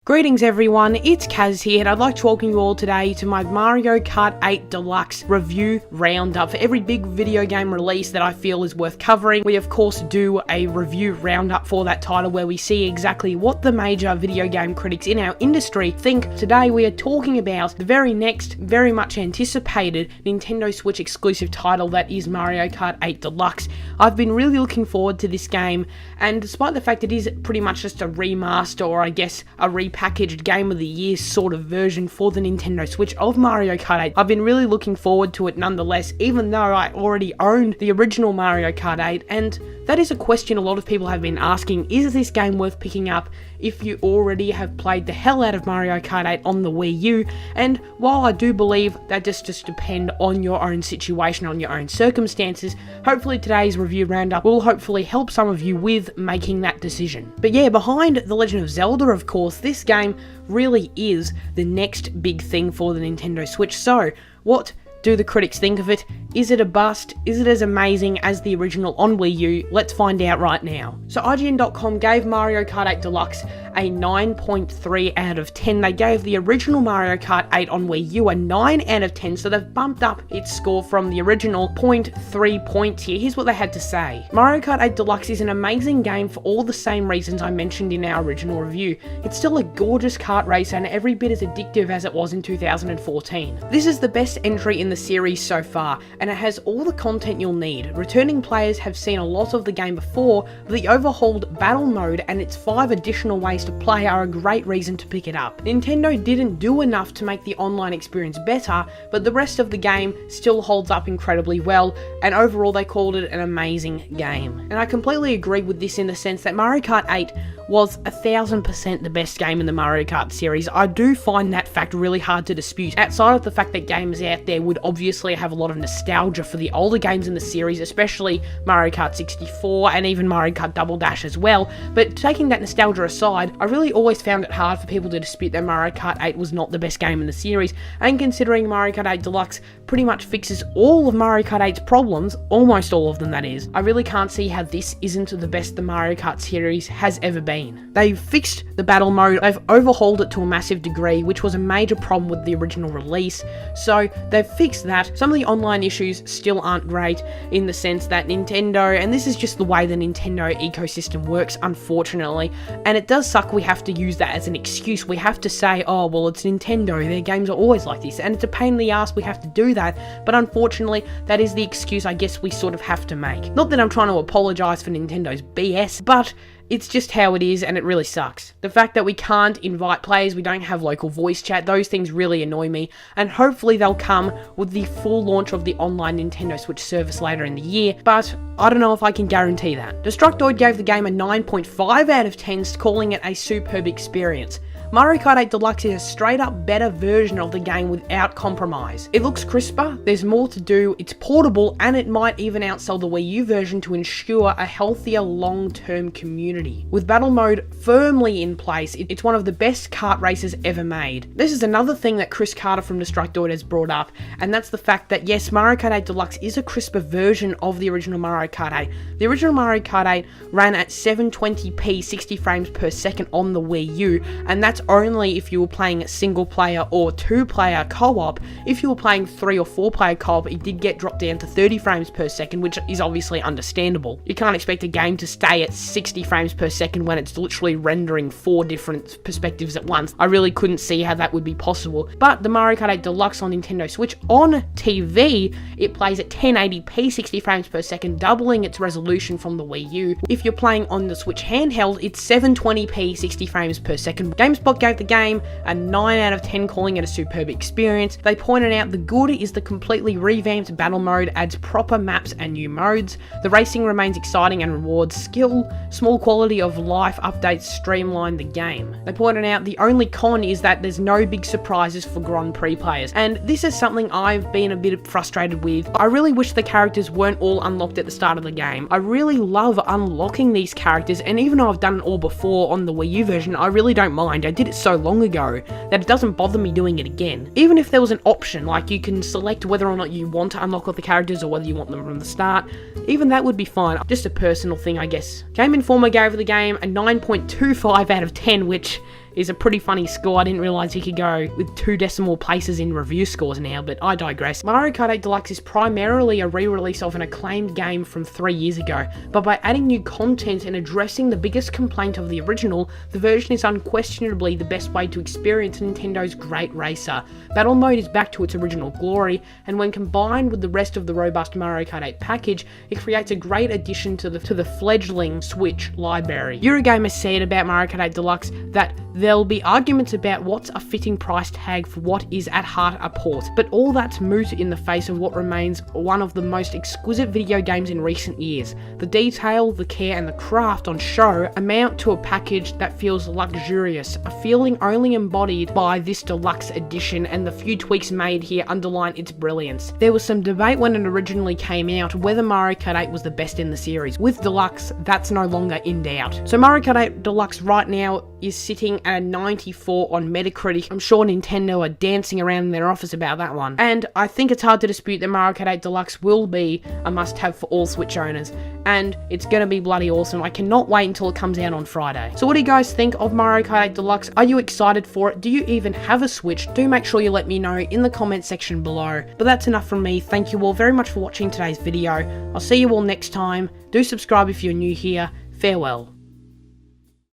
Greetings everyone, it's Kaz here and I'd like to welcome you all today to my Mario Kart 8 Deluxe review roundup. For every big video game release that I feel is worth covering, we of course do a review roundup for that title where we see exactly what the major video game critics in our industry think. Today we are talking about the very next, very much anticipated Nintendo Switch exclusive title that is Mario Kart 8 Deluxe. I've been really looking forward to this game, and despite the fact it is pretty much just a remaster, or I guess a repackaged Game of the Year sort of version for the Nintendo Switch of Mario Kart 8, I've been really looking forward to it nonetheless, even though I already owned the original Mario Kart 8, and that is a question a lot of people have been asking. Is this game worth picking up if you already have played the hell out of Mario Kart 8 on the Wii U? And while I do believe that just depend on your own situation, on your own circumstances, hopefully today's review roundup will hopefully help some of you with making that decision. But yeah, behind The Legend of Zelda, of course, this game really is the next big thing for the Nintendo Switch. So, what do the critics think of it? Is it a bust? Is it as amazing as the original on Wii U? Let's find out right now. So IGN.com gave Mario Kart 8 Deluxe a 9.3 out of 10. They gave the original Mario Kart 8 on Wii U a 9 out of 10, so they've bumped up its score from the original 0.3 points here. Here's what they had to say. Mario Kart 8 Deluxe is an amazing game for all the same reasons I mentioned in our original review. It's still a gorgeous kart racer and every bit as addictive as it was in 2014. This is the best entry in the series so far, and it has all the content you'll need. Returning players have seen a lot of the game before, but the overhauled battle mode and its 5 additional ways to play are a great reason to pick it up. Nintendo didn't do enough to make the online experience better, but the rest of the game still holds up incredibly well, and overall they called it an amazing game. And I completely agree with this in the sense that Mario Kart 8 was 1000% the best game in the Mario Kart series. I do find that fact really hard to dispute. Outside of the fact that gamers out there would obviously have a lot of nostalgia for the older games in the series, especially Mario Kart 64 and even Mario Kart Double Dash as well, but taking that nostalgia aside, I really always found it hard for people to dispute that Mario Kart 8 was not the best game in the series, and considering Mario Kart 8 Deluxe pretty much fixes all of Mario Kart 8's problems, almost all of them that is, I really can't see how this isn't the best the Mario Kart series has ever been. They've fixed the battle mode, they've overhauled it to a massive degree, which was a major problem with the original release, so they've fixed that. Some of the online issues still aren't great in the sense that Nintendo, and this is just the way the Nintendo ecosystem works unfortunately, and it does suck we have to use that as an excuse. We have to say, oh well, it's Nintendo, their games are always like this, and it's a pain in the ass we have to do that, but unfortunately that is the excuse I guess we sort of have to make. Not that I'm trying to apologise for Nintendo's BS, but it's just how it is, and it really sucks. The fact that we can't invite players, we don't have local voice chat, those things really annoy me, and hopefully they'll come with the full launch of the online Nintendo Switch service later in the year, but I don't know if I can guarantee that. Destructoid gave the game a 9.5 out of 10, calling it a superb experience. Mario Kart 8 Deluxe is a straight up better version of the game without compromise. It looks crisper, there's more to do, it's portable, and it might even outsell the Wii U version to ensure a healthier long-term community. With battle mode firmly in place, it's one of the best kart races ever made. This is another thing that Chris Carter from Destructoid has brought up, and that's the fact that yes, Mario Kart 8 Deluxe is a crisper version of the original Mario Kart 8. The original Mario Kart 8 ran at 720p 60 frames per second on the Wii U, and that's only if you were playing single player or 2-player co-op. If you were playing 3 or 4-player co-op, it did get dropped down to 30 frames per second, which is obviously understandable. You can't expect a game to stay at 60 frames per second when it's literally rendering 4 different perspectives at once. I really couldn't see how that would be possible. But the Mario Kart 8 Deluxe on Nintendo Switch on TV, it plays at 1080p 60 frames per second, doubling its resolution from the Wii U. If you're playing on the Switch handheld, it's 720p 60 frames per second. GameSpot gave the game a 9 out of 10, calling it a superb experience. They pointed out the good is the completely revamped battle mode adds proper maps and new modes. The racing remains exciting and rewards skill. Small quality of life updates streamline the game. They pointed out the only con is that there's no big surprises for Grand Prix players, and this is something I've been a bit frustrated with. I really wish the characters weren't all unlocked at the start of the game. I really love unlocking these characters, and even though I've done it all before on the Wii U version, I really don't mind. I did it so long ago that it doesn't bother me doing it again. Even if there was an option, like you can select whether or not you want to unlock all the characters or whether you want them from the start, even that would be fine. Just a personal thing, I guess. Game Informer gave the game a 9.25 out of 10, which is a pretty funny score. I didn't realize you could go with 2 decimal places in review scores now, but I digress. Mario Kart 8 Deluxe is primarily a re-release of an acclaimed game from 3 years ago, but by adding new content and addressing the biggest complaint of the original, the version is unquestionably the best way to experience Nintendo's great racer. Battle mode is back to its original glory, and when combined with the rest of the robust Mario Kart 8 package, it creates a great addition to the fledgling Switch library. Eurogamer said about Mario Kart 8 Deluxe that there'll be arguments about what's a fitting price tag for what is at heart a port, but all that's moot in the face of what remains one of the most exquisite video games in recent years. The detail, the care, and the craft on show amount to a package that feels luxurious, a feeling only embodied by this deluxe edition, and the few tweaks made here underline its brilliance. There was some debate when it originally came out whether Mario Kart 8 was the best in the series. With Deluxe, that's no longer in doubt. So Mario Kart 8 Deluxe right now is sitting at a 94 on Metacritic. I'm sure Nintendo are dancing around in their office about that one. And I think it's hard to dispute that Mario Kart 8 Deluxe will be a must-have for all Switch owners, and it's gonna be bloody awesome. I cannot wait until it comes out on Friday. So what do you guys think of Mario Kart 8 Deluxe? Are you excited for it? Do you even have a Switch? Do make sure you let me know in the comment section below. But that's enough from me. Thank you all very much for watching today's video. I'll see you all next time. Do subscribe if you're new here. Farewell.